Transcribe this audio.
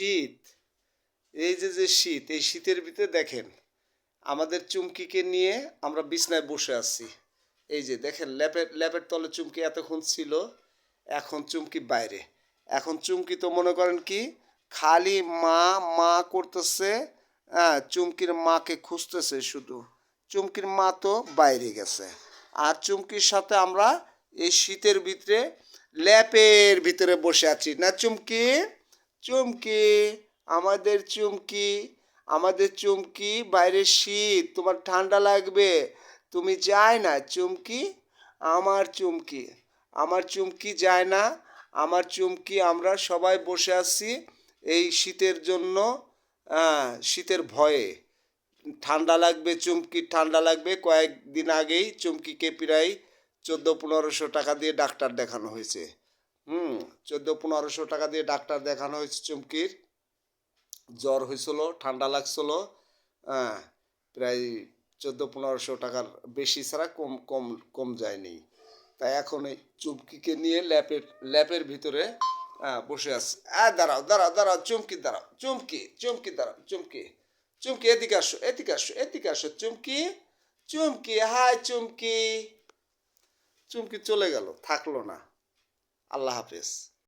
শীত, এই যে শীত, এই শীতের ভিতরে দেখেন আমাদের চুমকিকে নিয়ে আমরা বিছনায় বসে আছি। এই যে দেখেন ল্যাপের তলে চুমকি এতক্ষণ ছিল, এখন চুমকি বাইরে। এখন চুমকি তো মনে করেন কি খালি মা মা করতেছে, হ্যাঁ চুমকির মাকে খুঁজতেছে শুধু। চুমকির মা তো বাইরে গেছে, আর চুমকির সাথে আমরা এই শীতের ভিতরে ল্যাপের ভিতরে বসে আছি না চুমকি? চুমকি, আমাদের চুমকি, আমাদের চুমকি, বাইরে শীত, তোমার ঠান্ডা লাগবে, তুমি যায় না চুমকি? আমার চুমকি, আমার চুমকি যায় না, আমার চুমকি, আমরা সবাই বসে আছি এই শীতের জন্য, শীতের ভয়ে। ঠান্ডা লাগবে চুমকি, ঠান্ডা লাগবে। কয়েকদিন আগেই চুমকিকে প্রায় 1400-1500 টাকা দিয়ে ডাক্তার দেখানো হয়েছে। 1400-1500 টাকা দিয়ে ডাক্তার দেখানো হয়েছে চুমকির। জ্বর হয়েছিল, ঠান্ডা লাগছিল, হ্যাঁ প্রায় 1400-1500 টাকার বেশি ছাড়া কম কম কম যায়নি। তাই এখন এই চুমকিকে নিয়ে ল্যাপের ভিতরে বসে আছে। দাঁড়াও দাঁড়াও দাঁড়াও চুমকি, দাঁড়াও চুমকি, চুমকি দাঁড়াও চুমকি, চুমকি এদিকে আসো, এদিকে আসো, এদিকে আসো চুমকি, চুমকি, হাই চুমকি। চুমকি চলে গেল, থাকলো না। আল্লাহ হাফেজ।